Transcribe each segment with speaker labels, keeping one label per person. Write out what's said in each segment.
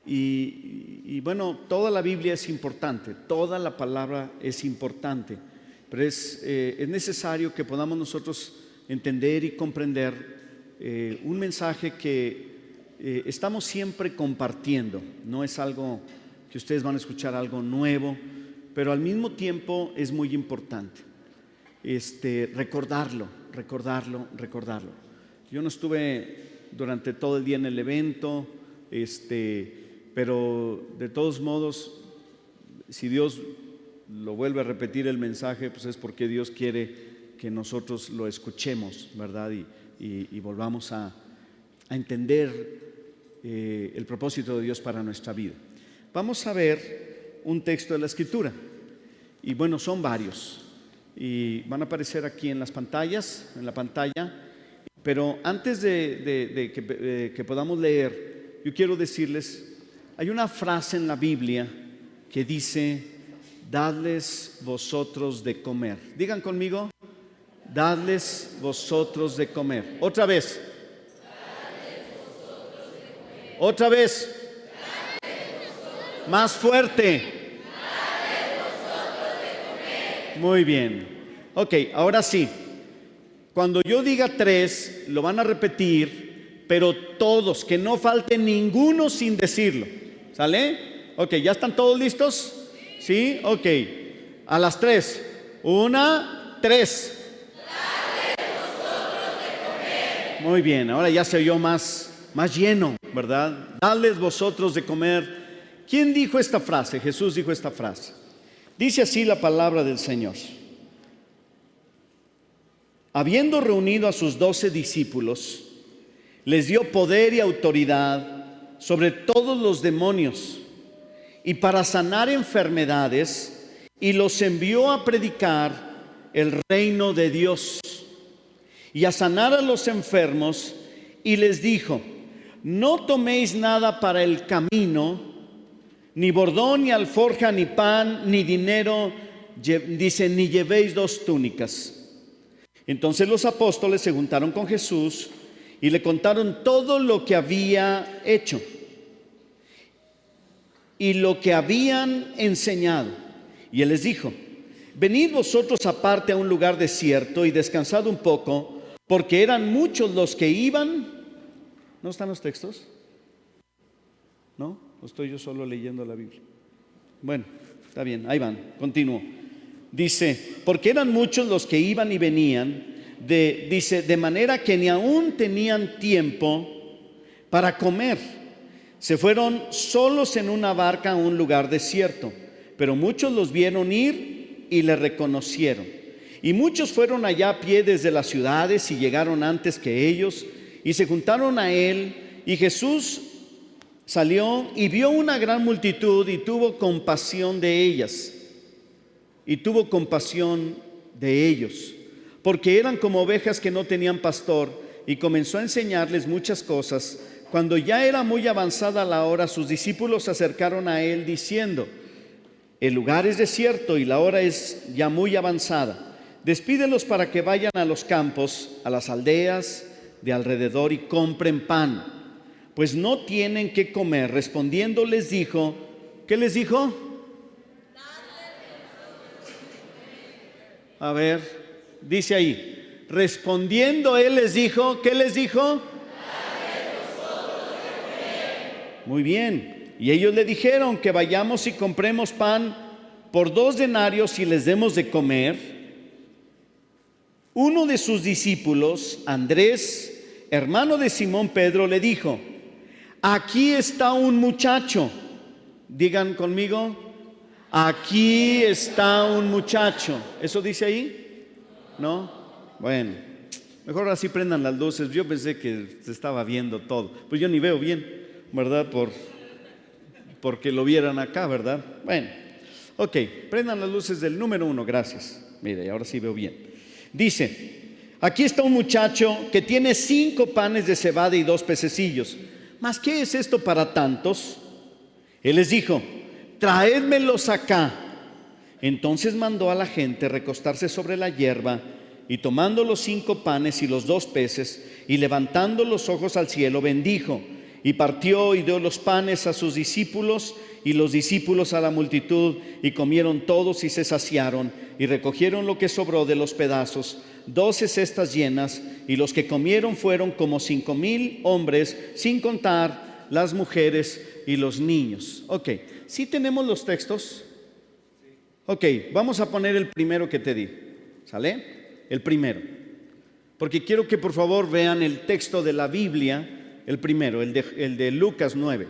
Speaker 1: Y bueno, toda la Biblia es importante, toda la palabra es importante, pero es necesario que podamos nosotros entender y comprender un mensaje que estamos siempre compartiendo. No es algo que ustedes van a escuchar, algo nuevo, pero al mismo tiempo es muy importante recordarlo. Yo no estuve durante todo el día en el evento, pero de todos modos, si Dios lo vuelve a repetir el mensaje, pues es porque Dios quiere que nosotros lo escuchemos, ¿verdad? Y volvamos a entender el propósito de Dios para nuestra vida. Vamos a ver un texto de la Escritura, y bueno, son varios, y van a aparecer aquí en la pantalla, pero antes de que podamos leer, yo quiero decirles, hay una frase en la Biblia que dice: dadles vosotros de comer. Digan conmigo: dadles vosotros de comer. Otra vez. Otra vez. Más fuerte. Muy bien. Ok, ahora sí. Cuando yo diga 3, lo van a repetir, pero todos, que no falte ninguno sin decirlo. ¿Sale? Ok, ¿ya están todos listos? ¿Sí? Ok. A las 3. 1, 3. Muy bien, ahora ya se oyó más lleno, ¿verdad? Dadles vosotros de comer. ¿Quién dijo esta frase? Jesús dijo esta frase. Dice así la palabra del Señor: habiendo reunido a sus 12 discípulos, les dio poder y autoridad sobre todos los demonios y para sanar enfermedades, y los envió a predicar el reino de Dios y a sanar a los enfermos, y les dijo: no toméis nada para el camino, ni bordón, ni alforja, ni pan, ni dinero, dice, ni llevéis 2 túnicas. Entonces los apóstoles se juntaron con Jesús y le contaron todo lo que había hecho y lo que habían enseñado. Y él les dijo: venid vosotros aparte a un lugar desierto y descansad un poco, porque eran muchos los que iban. ¿No están los textos? ¿No? ¿O estoy yo solo leyendo la Biblia? Bueno, está bien, ahí van, continúo. Dice: porque eran muchos los que iban y venían, de manera que ni aún tenían tiempo para comer. Se fueron solos en una barca a un lugar desierto, pero muchos los vieron ir y le reconocieron. Y muchos fueron allá a pie desde las ciudades y llegaron antes que ellos y se juntaron a él. Y Jesús salió y vio una gran multitud y tuvo compasión de ellas. Y tuvo compasión de ellos, porque eran como ovejas que no tenían pastor, y comenzó a enseñarles muchas cosas. Cuando ya era muy avanzada la hora, sus discípulos se acercaron a él diciendo: el lugar es desierto y la hora es ya muy avanzada. Despídelos para que vayan a los campos, a las aldeas de alrededor, y compren pan, pues no tienen qué comer. Respondiendo les dijo, ¿qué les dijo? A ver, dice ahí, respondiendo él les dijo, ¿qué les dijo? Muy bien, y ellos le dijeron que vayamos y compremos pan por 2 denarios y les demos de comer. Uno de sus discípulos, Andrés, hermano de Simón Pedro, le dijo: aquí está un muchacho. Digan conmigo: aquí está un muchacho. ¿Eso dice ahí? ¿No? Bueno, mejor así prendan las luces. Yo pensé que se estaba viendo todo. Pues yo ni veo bien, ¿verdad? Porque lo vieran acá, ¿verdad? Bueno, ok, prendan las luces del número 1, gracias. Mire, ahora sí veo bien. Dice: aquí está un muchacho que tiene 5 panes de cebada y 2 pececillos. ¿Mas qué es esto para tantos? Él les dijo: traédmelos acá. Entonces mandó a la gente recostarse sobre la hierba, y tomando los 5 panes y los 2 peces, y levantando los ojos al cielo, bendijo, Y partió y dio los panes a sus discípulos y los discípulos a la multitud, y comieron todos y se saciaron, y recogieron lo que sobró de los pedazos, 12 cestas llenas, y los que comieron fueron como 5,000 hombres, sin contar las mujeres y los niños. Ok, ¿sí tenemos los textos? Ok, vamos a poner el primero que te di, ¿sale? El primero, porque quiero que por favor vean el texto de la Biblia, el primero, el de Lucas 9.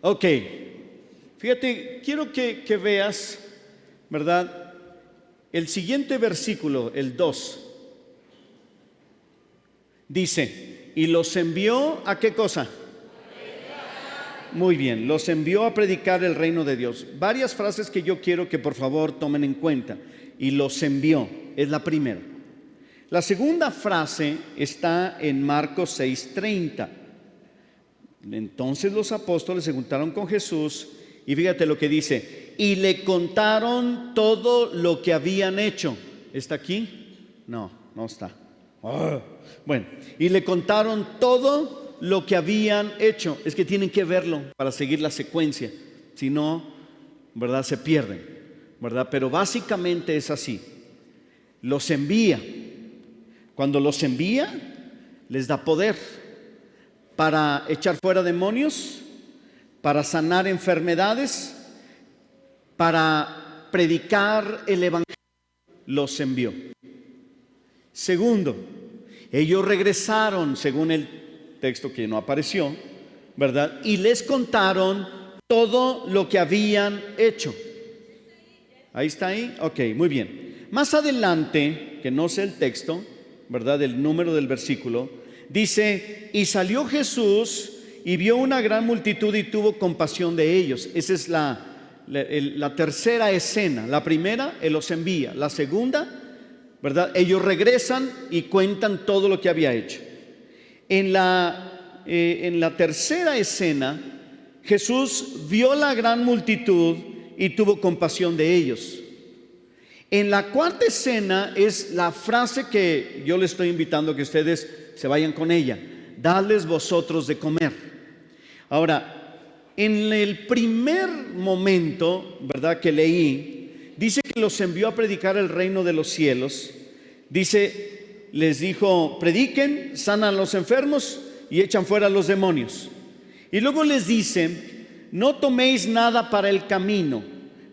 Speaker 1: Ok, fíjate, quiero que veas, ¿verdad? El siguiente versículo, el 2, dice, y los envió ¿a qué cosa? Muy bien, los envió a predicar el reino de Dios. Varias frases que yo quiero que por favor tomen en cuenta. Y los envió, es la primera. La segunda frase está en Marcos 6:30. Entonces los apóstoles se juntaron con Jesús y fíjate lo que dice, y le contaron todo lo que habían hecho. ¿Está aquí? No, no está. Bueno, y le contaron todo lo que habían hecho. Es que tienen que verlo para seguir la secuencia, si no, ¿verdad? Se pierden, ¿verdad? Pero básicamente es así. Los envía. Cuando los envía, les da poder para echar fuera demonios, para sanar enfermedades, para predicar el evangelio. Los envió. Segundo, ellos regresaron, según el texto que no apareció, ¿verdad? Y les contaron todo lo que habían hecho. ¿Ahí está ahí? Ok, muy bien. Más adelante, que no sé el texto, ¿verdad? El número del versículo, dice, y salió Jesús y vio una gran multitud y tuvo compasión de ellos. Esa es la tercera escena. La primera, Él los envía. La segunda, ¿verdad? Ellos regresan y cuentan todo lo que había hecho. En la tercera escena, Jesús vio la gran multitud y tuvo compasión de ellos. En la cuarta escena es la frase que yo les estoy invitando a que ustedes se vayan con ella. Dadles vosotros de comer. Ahora, en el primer momento, ¿verdad?, que leí, dice que los envió a predicar el reino de los cielos. Dice, les dijo, prediquen, sanan a los enfermos y echan fuera a los demonios. Y luego les dice, no toméis nada para el camino,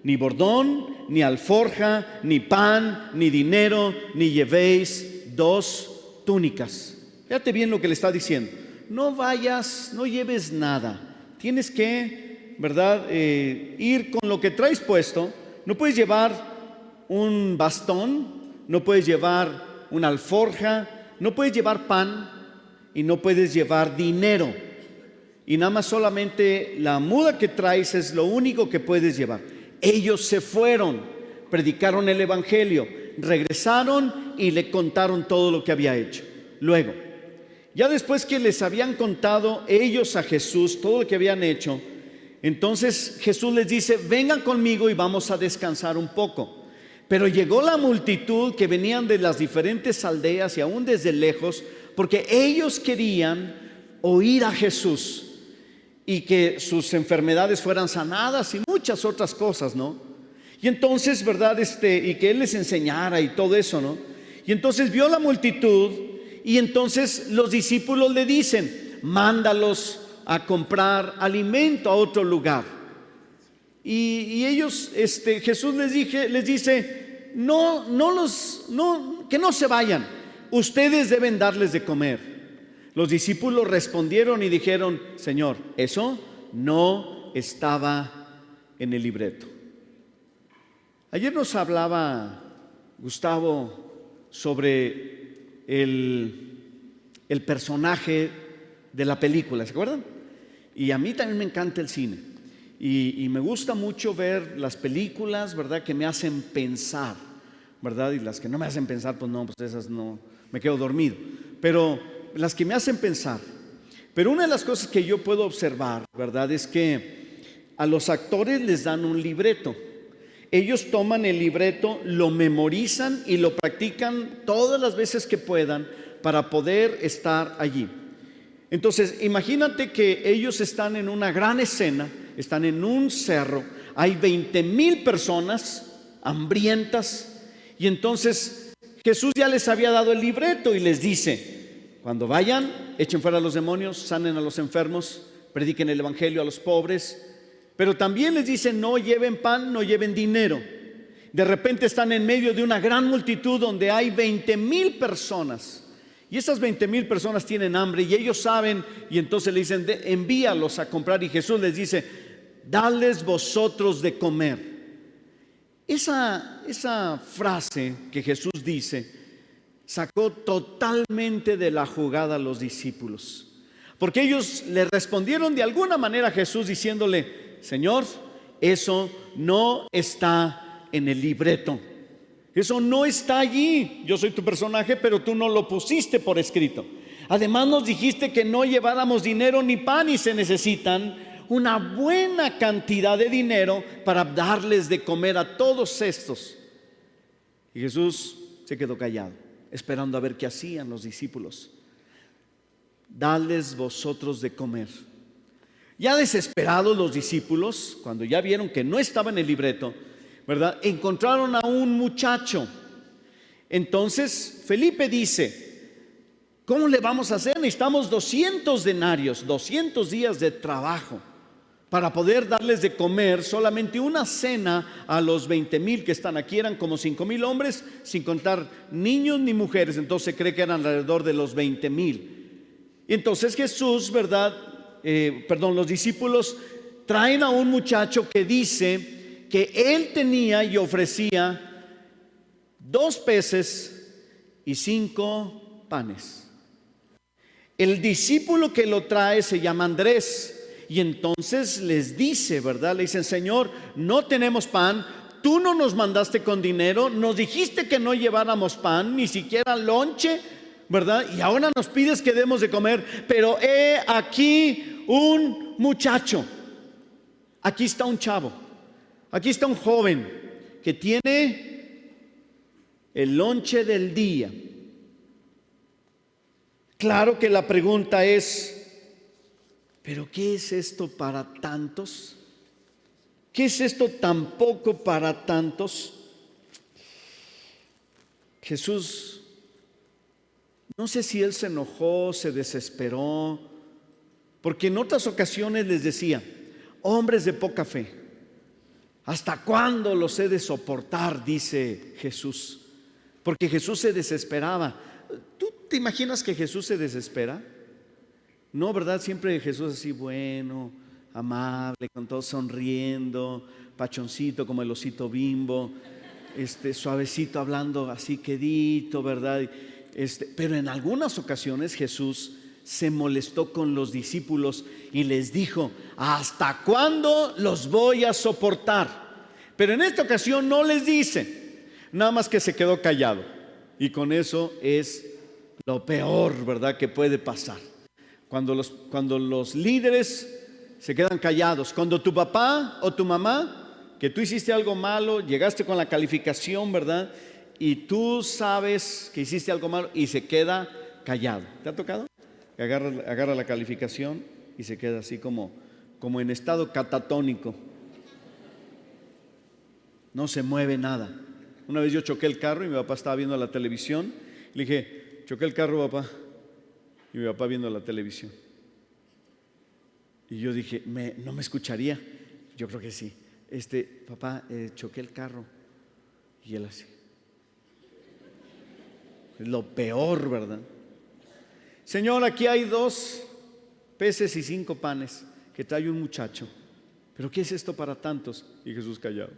Speaker 1: ni bordón, ni alforja, ni pan, ni dinero, ni llevéis 2 túnicas. Fíjate bien lo que le está diciendo. No vayas, no lleves nada. Tienes que, ¿verdad?, ir con lo que traes puesto. No puedes llevar un bastón, no puedes llevar una alforja, no puedes llevar pan y no puedes llevar dinero. Y nada más solamente la muda que traes es lo único que puedes llevar. Ellos se fueron, predicaron el evangelio, regresaron y le contaron todo lo que había hecho. Luego, ya después que les habían contado ellos a Jesús todo lo que habían hecho, entonces Jesús les dice, vengan conmigo y vamos a descansar un poco. Pero llegó la multitud que venían de las diferentes aldeas y aún desde lejos, porque ellos querían oír a Jesús y que sus enfermedades fueran sanadas y muchas otras cosas, ¿no? Y entonces, ¿verdad? Y que Él les enseñara y todo eso, ¿no? Y entonces vio la multitud y entonces los discípulos le dicen, mándalos a comprar alimento a otro lugar. Y ellos, Jesús les dice, que no se vayan, ustedes deben darles de comer. Los discípulos respondieron y dijeron, Señor, eso no estaba en el libreto. Ayer nos hablaba Gustavo sobre el personaje de la película, ¿se acuerdan? Y a mí también me encanta el cine. Y me gusta mucho ver las películas, ¿verdad?, que me hacen pensar, ¿verdad? Y las que no me hacen pensar, pues no, pues esas no, me quedo dormido. Pero las que me hacen pensar. Pero una de las cosas que yo puedo observar, ¿verdad?, es que a los actores les dan un libreto. Ellos toman el libreto, lo memorizan y lo practican todas las veces que puedan para poder estar allí. Entonces, imagínate que ellos están en una gran escena, están en un cerro, hay 20,000 personas hambrientas, y entonces Jesús ya les había dado el libreto y les dice: cuando vayan, echen fuera a los demonios, sanen a los enfermos, prediquen el evangelio a los pobres. Pero también les dice: no lleven pan, no lleven dinero. De repente están en medio de una gran multitud donde hay 20,000 personas. Y esas 20,000 personas tienen hambre y ellos saben, y entonces le dicen: envíalos a comprar. Y Jesús les dice: dales vosotros de comer. Esa frase que Jesús dice sacó totalmente de la jugada a los discípulos, porque ellos le respondieron de alguna manera a Jesús diciéndole: Señor, eso no está en el libreto, eso no está allí. Yo soy tu personaje, pero tú no lo pusiste por escrito. Además nos dijiste que no lleváramos dinero ni pan, y se necesitan una buena cantidad de dinero para darles de comer a todos estos. Y Jesús se quedó callado, esperando a ver qué hacían los discípulos. Dadles vosotros de comer. Ya desesperados los discípulos, cuando ya vieron que no estaba en el libreto, ¿verdad?, encontraron a un muchacho. Entonces Felipe dice: ¿cómo le vamos a hacer? Necesitamos 200 denarios, 200 días de trabajo para poder darles de comer solamente una cena a los 20,000 que están aquí. Eran como 5,000 hombres, sin contar niños ni mujeres. Entonces se cree que eran alrededor de los 20,000. Y entonces Jesús, los discípulos traen a un muchacho que dice que él tenía y ofrecía 2 peces y 5 panes. El discípulo que lo trae se llama Andrés, y entonces les dice, ¿verdad?, le dicen: Señor, no tenemos pan, tú no nos mandaste con dinero, nos dijiste que no lleváramos pan, ni siquiera lonche, ¿verdad?, y ahora nos pides que demos de comer. Pero he aquí un muchacho, aquí está un chavo, aquí está un joven que tiene el lonche del día. Claro que la pregunta es: ¿pero qué es esto para tantos? ¿Qué es esto tan poco para tantos? Jesús, no sé si él se enojó, se desesperó, porque en otras ocasiones les decía: hombres de poca fe, ¿hasta cuándo los he de soportar?, dice Jesús. Porque Jesús se desesperaba. ¿Tú te imaginas que Jesús se desespera? No, ¿verdad? Siempre Jesús así bueno, amable, con todo sonriendo, pachoncito como el osito Bimbo, suavecito, hablando así quedito, ¿verdad? Pero en algunas ocasiones Jesús se molestó con los discípulos y les dijo: ¿hasta cuándo los voy a soportar? Pero en esta ocasión no les dice, nada más que se quedó callado. Y con eso es lo peor, ¿verdad?, que puede pasar. Cuando los líderes se quedan callados, cuando tu papá o tu mamá, que tú hiciste algo malo, llegaste con la calificación, ¿verdad?, y tú sabes que hiciste algo malo y se queda callado. ¿Te ha tocado? Que agarra la calificación y se queda así como en estado catatónico. No se mueve nada. Una vez yo choqué el carro y mi papá estaba viendo la televisión. Le dije: choqué el carro, papá. Y mi papá viendo la televisión. Y yo dije: ¿no me escucharía? Yo creo que sí. Papá, choqué el carro. Y él así. Es lo peor, ¿verdad? Señor, aquí hay 2 peces y 5 panes que trae un muchacho. ¿Pero qué es esto para tantos? Y Jesús callado.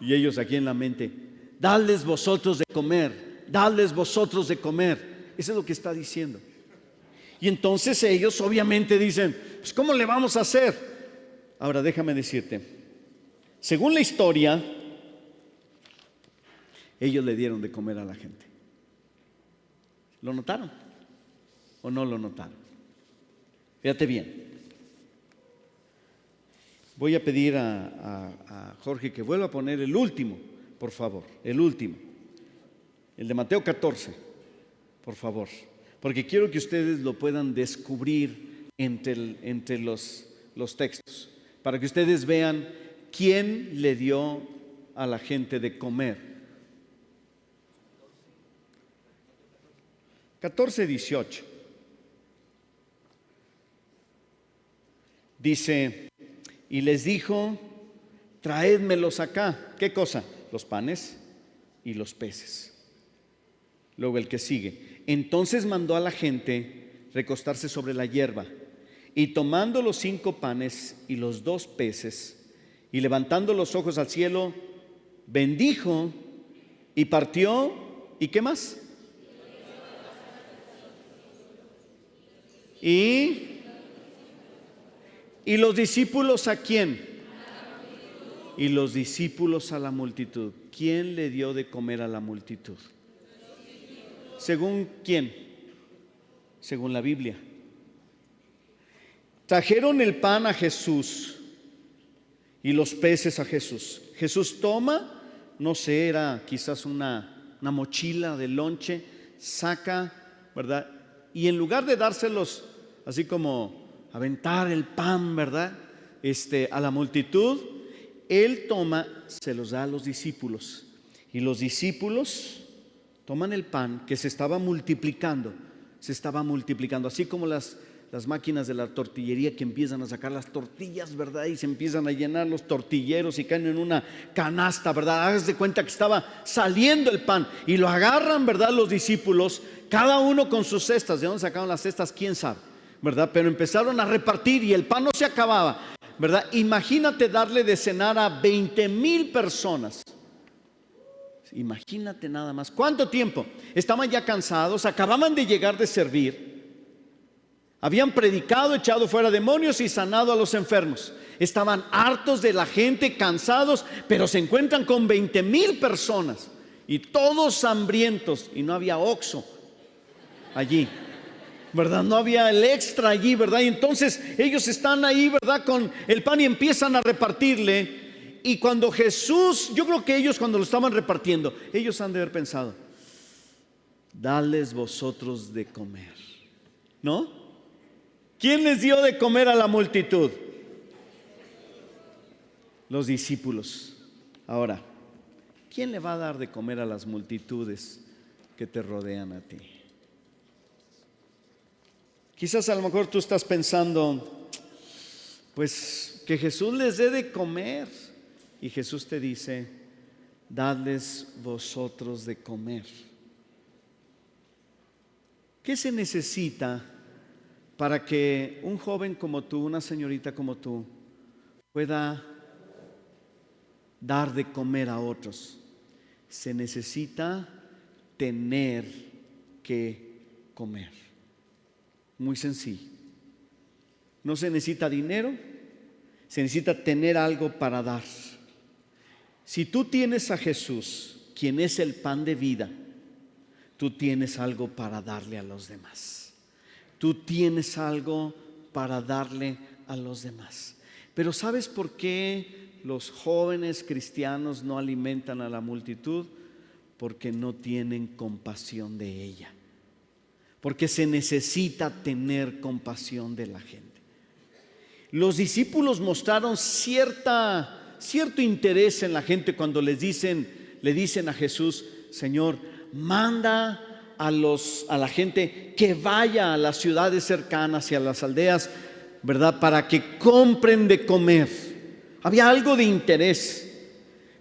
Speaker 1: Y ellos aquí en la mente: dadles vosotros de comer, dadles vosotros de comer. Eso es lo que está diciendo. Y entonces ellos obviamente dicen: pues ¿cómo le vamos a hacer? Ahora déjame decirte, según la historia, ellos le dieron de comer a la gente. ¿Lo notaron o no lo notaron? Fíjate bien. Voy a pedir a Jorge que vuelva a poner el último, por favor, el último. El de Mateo 14, por favor. Porque quiero que ustedes lo puedan descubrir entre los textos. Para que ustedes vean quién le dio a la gente de comer. 14:18. Dice, y les dijo, traédmelos acá. ¿Qué cosa? Los panes y los peces. Luego el que sigue. Entonces mandó a la gente recostarse sobre la hierba, y tomando los 5 panes y los 2 peces, y levantando los ojos al cielo, bendijo y partió. ¿Y qué más? Y los discípulos, ¿a quién? Y los discípulos a la multitud. ¿Quién le dio de comer a la multitud? ¿Según quién? Según la Biblia. Trajeron el pan a Jesús y los peces a Jesús. Jesús toma, no sé, era quizás una mochila de lonche, saca, ¿verdad? Y en lugar de dárselos así como aventar el pan, ¿verdad? A la multitud, Él toma, se los da a los discípulos. Y los discípulos toman el pan que se estaba multiplicando, así como las máquinas de la tortillería que empiezan a sacar las tortillas, ¿verdad? Y se empiezan a llenar los tortilleros y caen en una canasta, ¿verdad? Hagas de cuenta que estaba saliendo el pan y lo agarran, ¿verdad? Los discípulos, cada uno con sus cestas. ¿De dónde sacaron las cestas? ¿Quién sabe? ¿Verdad? Pero empezaron a repartir y el pan no se acababa, ¿verdad? Imagínate darle de cenar a 20,000 personas. Imagínate nada más. ¿Cuánto tiempo? Estaban ya cansados, acababan de llegar de servir. Habían predicado, echado fuera demonios y sanado a los enfermos. Estaban hartos de la gente, cansados, pero se encuentran con 20,000 personas y todos hambrientos, y no había Oxxo allí, ¿verdad? No había el extra allí, ¿verdad? Y entonces ellos están ahí, ¿verdad? Con el pan y empiezan a repartirle. Y cuando Jesús, yo creo que ellos cuando lo estaban repartiendo, ellos han de haber pensado, dales vosotros de comer, ¿no? ¿Quién les dio de comer a la multitud? Los discípulos. Ahora, ¿quién le va a dar de comer a las multitudes que te rodean a ti? Quizás a lo mejor tú estás pensando, pues que Jesús les dé de comer. Y Jesús te dice, dadles vosotros de comer. ¿Qué se necesita para que un joven como tú, una señorita como tú, pueda dar de comer a otros? Se necesita tener que comer. Muy sencillo. No se necesita dinero, se necesita tener algo para dar. Si tú tienes a Jesús, quien es el pan de vida, tú tienes algo para darle a los demás. Tú tienes algo para darle a los demás. Pero ¿sabes por qué los jóvenes cristianos no alimentan a la multitud? Porque no tienen compasión de ella. Porque se necesita tener compasión de la gente. Los discípulos mostraron cierto interés en la gente cuando le dicen a Jesús, Señor, manda a la gente que vaya a las ciudades cercanas y a las aldeas, ¿verdad? Para que compren de comer. Había algo de interés.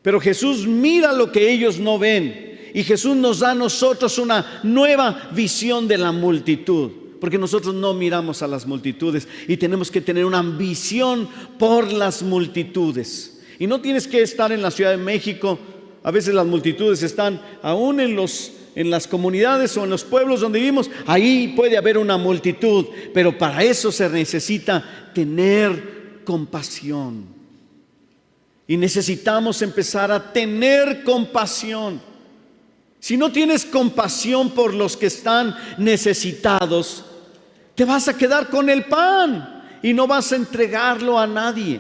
Speaker 1: Pero Jesús mira lo que ellos no ven. Y Jesús nos da a nosotros una nueva visión de la multitud. Porque nosotros no miramos a las multitudes y tenemos que tener una ambición por las multitudes. Y no tienes que estar en la Ciudad de México. A veces las multitudes están aún en las comunidades o en los pueblos donde vivimos. Ahí puede haber una multitud, pero para eso se necesita tener compasión. Y necesitamos empezar a tener compasión. Si no tienes compasión por los que están necesitados, te vas a quedar con el pan y no vas a entregarlo a nadie.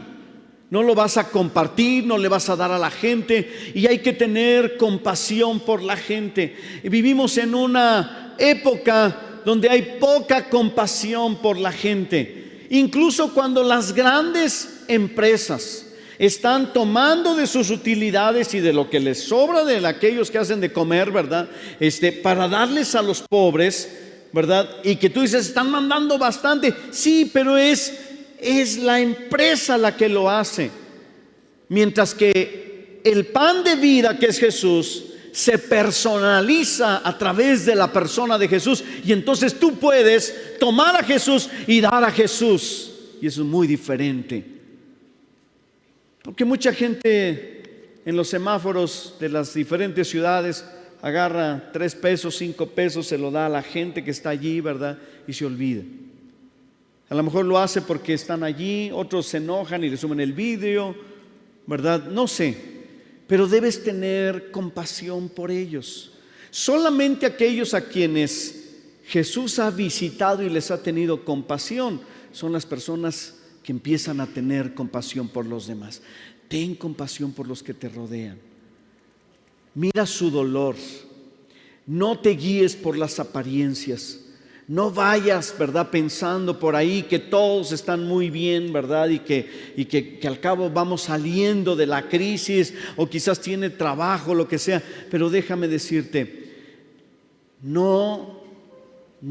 Speaker 1: No lo vas a compartir, no le vas a dar a la gente, y hay que tener compasión por la gente. Vivimos en una época donde hay poca compasión por la gente. Incluso cuando las grandes empresas están tomando de sus utilidades y de lo que les sobra de aquellos que hacen de comer, ¿verdad? Para darles a los pobres, ¿verdad? Y que tú dices, están mandando bastante. Sí, pero es la empresa la que lo hace. Mientras que el pan de vida, que es Jesús, se personaliza a través de la persona de Jesús. Y entonces tú puedes tomar a Jesús y dar a Jesús. Y eso es muy diferente. Porque mucha gente en los semáforos de las diferentes ciudades agarra 3 pesos, 5 pesos, se lo da a la gente que está allí, ¿verdad? Y se olvida. A lo mejor lo hace porque están allí, otros se enojan y le suben el vídeo, ¿verdad? No sé, pero debes tener compasión por ellos. Solamente aquellos a quienes Jesús ha visitado y les ha tenido compasión son las personas que empiezan a tener compasión por los demás. Ten compasión por los que te rodean. Mira su dolor. No te guíes por las apariencias. No vayas, ¿verdad?, pensando por ahí que todos están muy bien, ¿verdad? Y que al cabo vamos saliendo de la crisis, o quizás tiene trabajo, lo que sea. Pero déjame decirte, no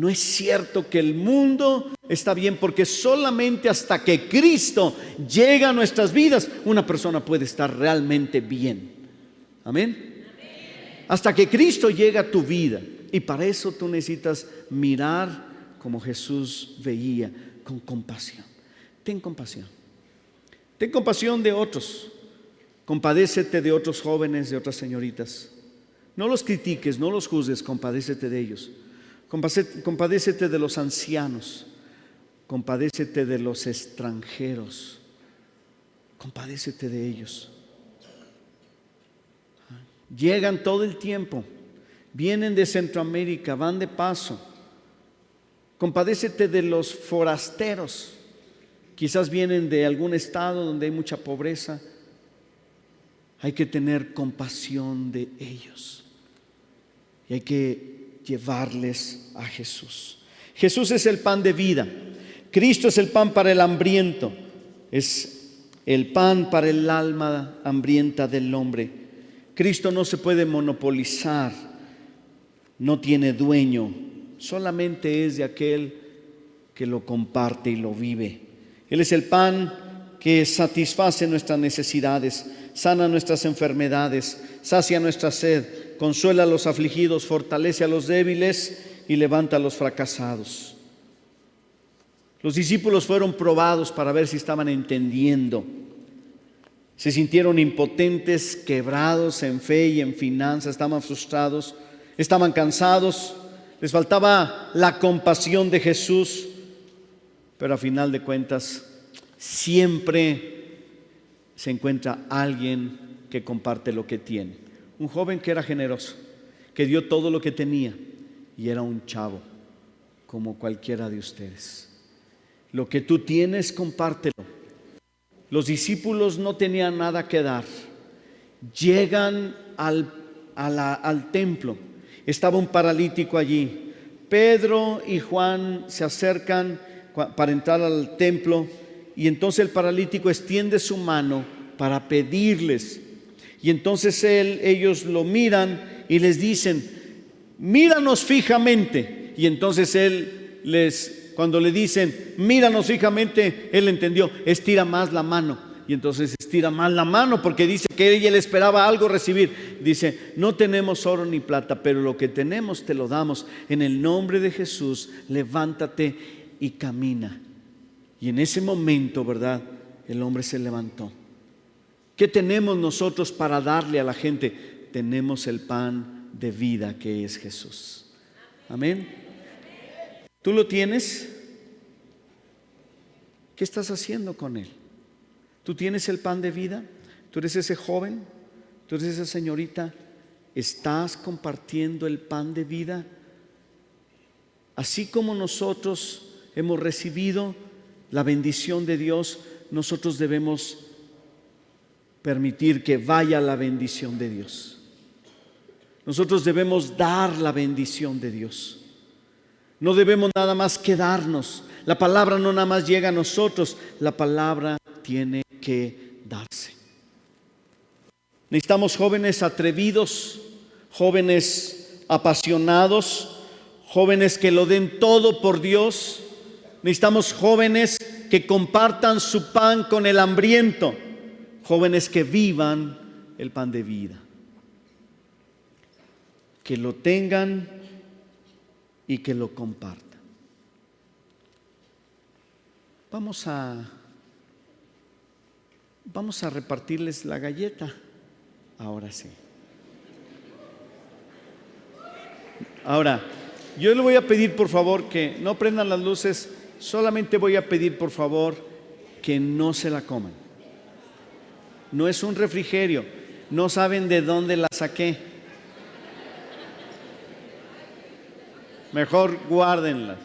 Speaker 1: es cierto que el mundo está bien, porque solamente hasta que Cristo llega a nuestras vidas, una persona puede estar realmente bien. Amén. Hasta que Cristo llega a tu vida. Y para eso tú necesitas mirar como Jesús veía, con compasión. Ten compasión. Ten compasión de otros. Compadécete de otros jóvenes, de otras señoritas. No los critiques, no los juzgues, compadécete de ellos. Compadécete de los ancianos. Compadécete de los extranjeros. Compadécete de ellos. Llegan todo el tiempo. Vienen de Centroamérica, van de paso. Compadécete de los forasteros. Quizás vienen de algún estado donde hay mucha pobreza. Hay que tener compasión de ellos. Y hay que llevarles a Jesús. Jesús es el pan de vida. Cristo es el pan para el hambriento. Es el pan para el alma hambrienta del hombre. Cristo no se puede monopolizar. No tiene dueño, solamente es de aquel que lo comparte y lo vive. Él es el pan que satisface nuestras necesidades, sana nuestras enfermedades, sacia nuestra sed, consuela a los afligidos, fortalece a los débiles y levanta a los fracasados. Los discípulos fueron probados para ver si estaban entendiendo. Se sintieron impotentes, quebrados en fe y en finanzas, estaban frustrados. Estaban cansados, les faltaba la compasión de Jesús, pero a final de cuentas siempre se encuentra alguien que comparte lo que tiene. Un joven que era generoso, que dio todo lo que tenía, y era un chavo como cualquiera de ustedes. Lo que tú tienes, compártelo. Los discípulos no tenían nada que dar. Llegan al templo. Estaba un paralítico allí. Pedro y Juan se acercan para entrar al templo, y entonces el paralítico extiende su mano para pedirles. Y entonces ellos lo miran y les dicen: míranos fijamente. Y entonces cuando le dicen míranos fijamente, él entendió, estira más la mano. Y entonces estira más la mano, porque dice que él esperaba algo recibir. Dice: no tenemos oro ni plata, pero lo que tenemos te lo damos. En el nombre de Jesús, levántate y camina. Y en ese momento, ¿verdad?, el hombre se levantó. ¿Qué tenemos nosotros para darle a la gente? Tenemos el pan de vida, que es Jesús. Amén. ¿Tú lo tienes? ¿Qué estás haciendo con él? ¿Tú tienes el pan de vida? ¿Tú eres ese joven? ¿Tú eres esa señorita? ¿Estás compartiendo el pan de vida? Así como nosotros hemos recibido la bendición de Dios, nosotros debemos permitir que vaya la bendición de Dios. Nosotros debemos dar la bendición de Dios. No debemos nada más quedarnos. La palabra no nada más llega a nosotros, la palabra tiene que darse. Necesitamos jóvenes atrevidos, jóvenes apasionados, jóvenes que lo den todo por Dios. Necesitamos jóvenes que compartan su pan con el hambriento, jóvenes que vivan el pan de vida, que lo tengan y que lo compartan. Vamos a repartirles la galleta. Ahora sí. Ahora, yo le voy a pedir por favor que no prendan las luces, solamente voy a pedir por favor que no se la coman. No es un refrigerio, no saben de dónde la saqué. Mejor guárdenla.